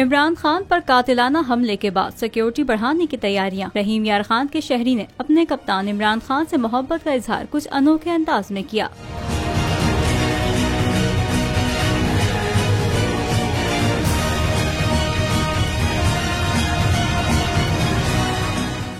इमरान खान पर कातिलाना हमले के बाद सिक्योरिटी बढ़ाने की तैयारियां। रहीम यार खान के शहरी ने अपने कप्तान इमरान खान से मोहब्बत का इजहार कुछ अनोखे अंदाज में किया।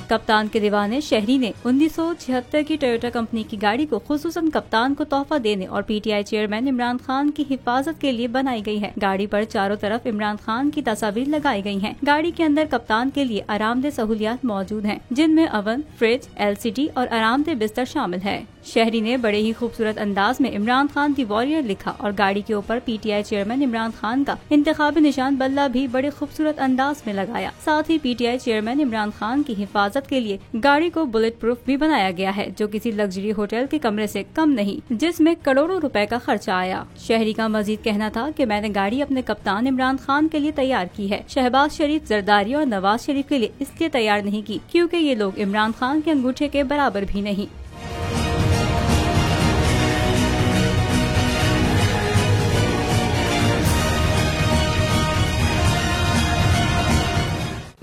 कप्तान के दीवाने शहरी ने 1976 की टोयोटा कंपनी की गाड़ी को खुसूसन कप्तान को तोहफा देने और पीटीआई चेयरमैन इमरान खान की हिफाजत के लिए बनाई गई है। गाड़ी पर चारों तरफ इमरान खान की तस्वीर लगाई गई हैं। गाड़ी के अंदर कप्तान के लिए आरामदेह सहूलियात मौजूद हैं, जिनमें ओवन, फ्रिज, एलसीडी और आरामदेह बिस्तर शामिल है। शहरी ने बड़े ही खूबसूरत अंदाज में इमरान खान दी वॉरियर लिखा और गाड़ी के ऊपर पीटीआई चेयरमैन इमरान खान का इंतखाबी निशान बल्ला भी बड़े खूबसूरत अंदाज में लगाया। साथ ही पीटीआई चेयरमैन इमरान खान की हिफाजत के लिए गाड़ी को बुलेट प्रूफ भी बनाया गया है, जो किसी लग्जरी होटल के कमरे से कम नहीं, जिसमें करोड़ों रुपए का खर्चा आया। शहरी का मजीद कहना था कि मैंने गाड़ी अपने कप्तान इमरान खान के लिए तैयार की है। शहबाज शरीफ, जरदारी और नवाज शरीफ के लिए इसलिए तैयार नहीं की क्योंकि ये लोग इमरान खान के अंगूठे के बराबर भी नहीं।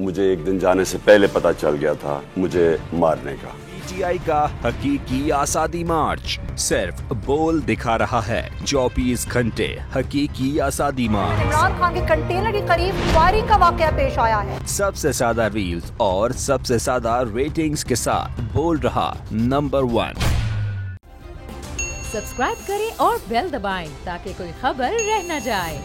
मुझे एक दिन जाने से पहले पता चल गया था मुझे मारने का। पीटीआई का हकीकी आजादी मार्च सिर्फ बोल दिखा रहा है। 24 घंटे हकीकी आजादी मार्च। इमरान खान के कंटेनर के करीब फायरिंग का वाकया पेश आया है। सबसे ज्यादा रील्स और सबसे ज्यादा रेटिंग्स के साथ बोल रहा नंबर 1। सब्सक्राइब करें और बेल दबाएं ताकि कोई खबर रह न जाए।